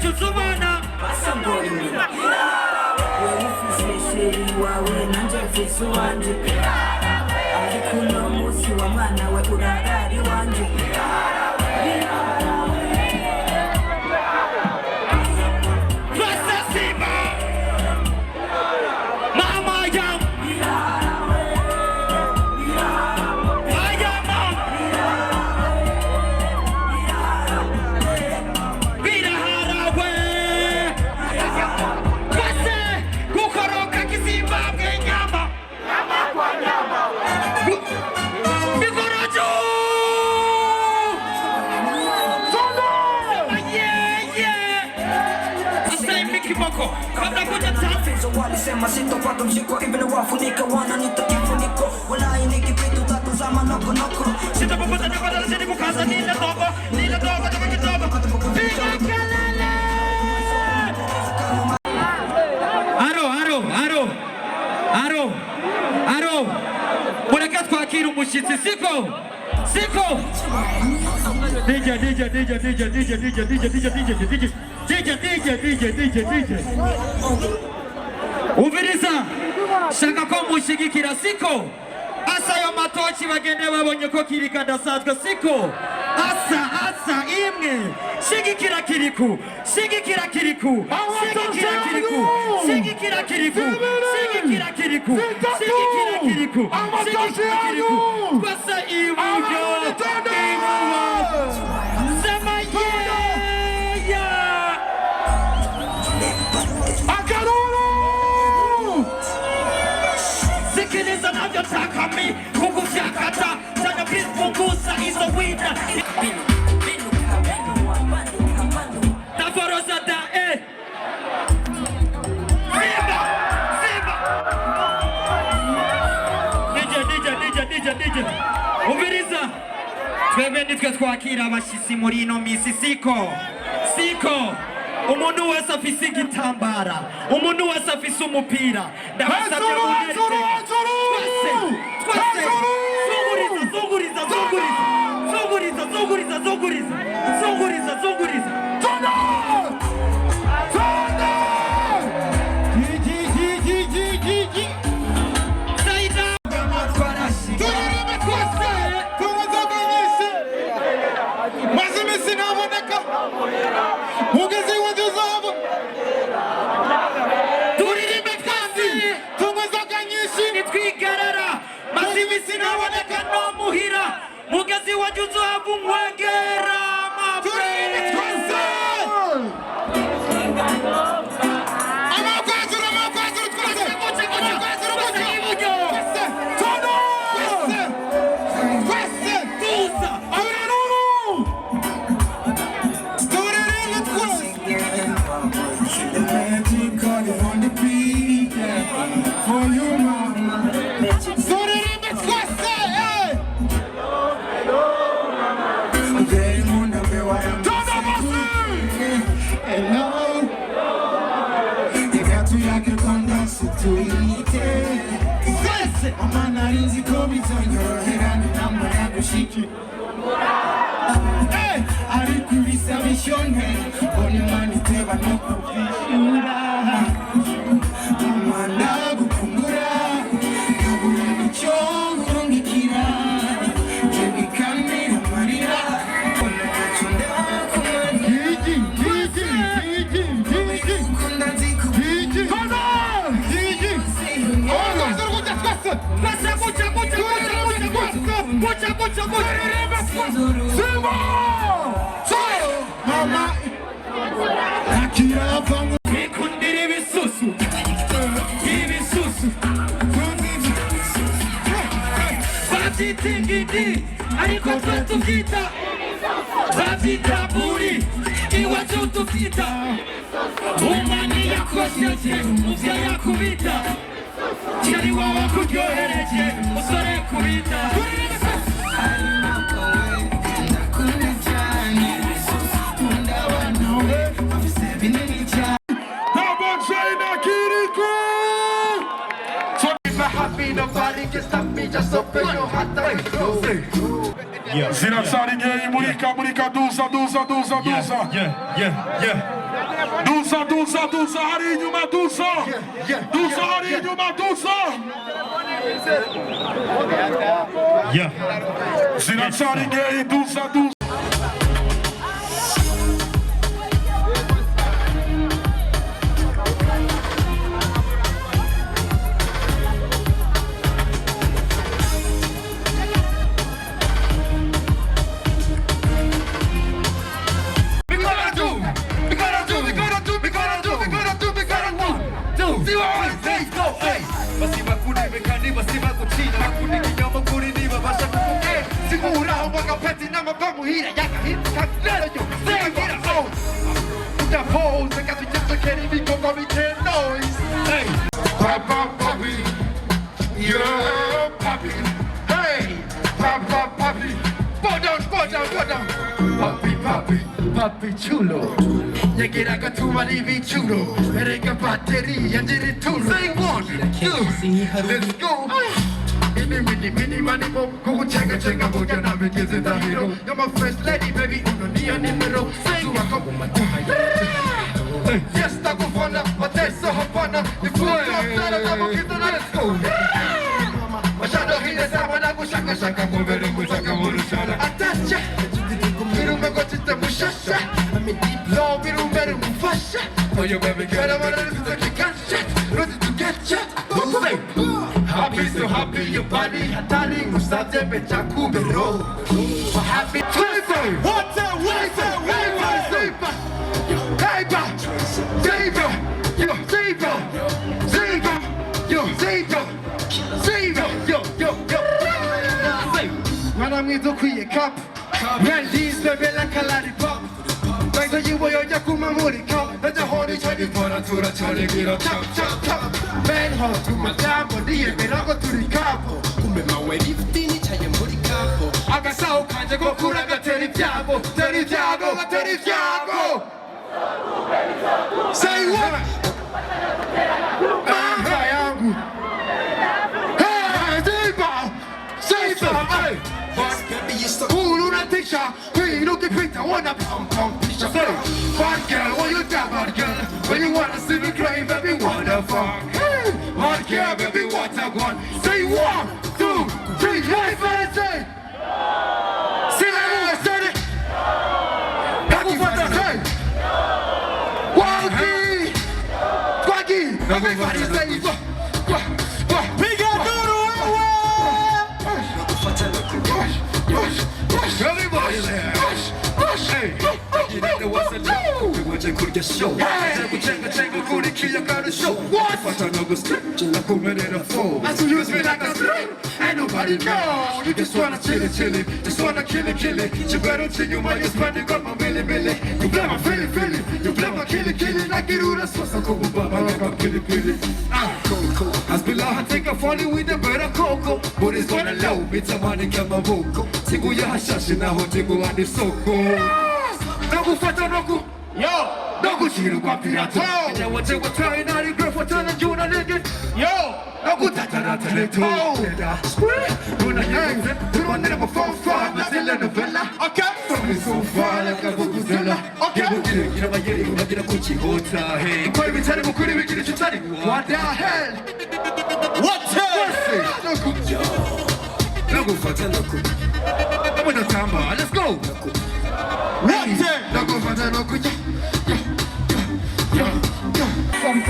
tuzubana wawe nanje mfise uwanje ariko uno munsi wa mwana we urarari wanje Walisema sitopata mshiko even wafunika wananiita kifuniko wala iniki vitu tatu za manoko noko sitapopata nipata zidi kukaza nile dogo toka kidogo piga kelele aro mureka twakira umushitsi siko DJ Umviriza shaka ko mushigikira siko asa yo matochi bagende babonye ko kiri kadasanzwe siko asa imwe shigikira kiriku basa ibujo sema Taka mi kukushakata sana please punguza hizo wina Taforoza da DJ Umviriza twebwe nitwe twakira abashitsi muri ino misi siko umuntu wese afise igitambara umuntu wese afise umupira ndabasabye zunguriza Mugazi wajuzo habu mwagera ariko tukita babita buri iwacu tukita umani yakosheje muvya yakubita cyari wawe kuryohereje musore kubita Nobody can stop me, just open your heart and close. Zinatsari gay, murika, duza. Yeah. Dusa, Harinho, Madusa. Dusa, Harinho, Madusa. Yeah. Sinacha ninguém, Dusa. Papi chulo, llegué a tu marido chulo, erega batería, llegué tulo. Say one, two, let's go. Mini, money, mo, go check, boya, na me kiss it a hero. You're my first lady, baby, uno ni a numero. Say you a couple my yes, taco fana, but that's so hapana. If you are not a boquito, let's go. Machado, he is a manago, shaka, moving with a camurusana. Atacha. Me gostita muchacha, a me deep low, me don't better move fast. Oh, you baby girl, I'm ready to take a gunshot, ready to get shot. Happy, so happy, your body, hatali, mustache, bechaku, bero. Happy, what's up, Madame is a queer cup. Man, these baby like a lollipop. Like the you boy, you're Kuma Muri cup. That's a holy Chinese for a tour of Charlie. Chop. Man, how to my job, but the end, I go to the capo. My way, 15 Italian Muri capo. I got so kind of go, I got Terrifiago. Say what? We look at picture, wanna pump picture. Bad girl, what you got, bad girl? When you wanna see me cry, baby, what the fuck? Bad girl, baby, what I want? Say 1, 2, 3, life and say. Say that I said it. That's what I say. Waggy, everybody say it. We got to do everybody there. Hey, you know what's a little we want to cook a show. Tango, Kuri, kill a show. What? If I don't go straight, I come in a fool. I use me like a string. Ain't nobody know. You just wanna chill it. Just wanna kill it. You better tell you my spending got my milli. You blame my feeling. You blame my kill it. Like it would have so cool, baba, like a pilly. Cool. As below, I take a funny with the better cocoa. But it's gonna low, it's a money, get my vocal. Tigo ya hashashi na hotigo and it's so cool. Nogu fata nogu. Yo! Nogu shiru kwa pirato. Ya wate wata inari graph wata na juna nigga. Yo! Nogu tatara teleto. Una yang, you want never fall far. Nothing like a villa. Okay. From me so far like a buguzela. Okay. You know my yeri, you know get a kuchi hota. Hey, koi mi tari mo kuri mi kiri chutari. What the hell? What the hell? Nogu fata nogu. I'm with the tamba. Let's go. What the hell? Nogu fata nogu.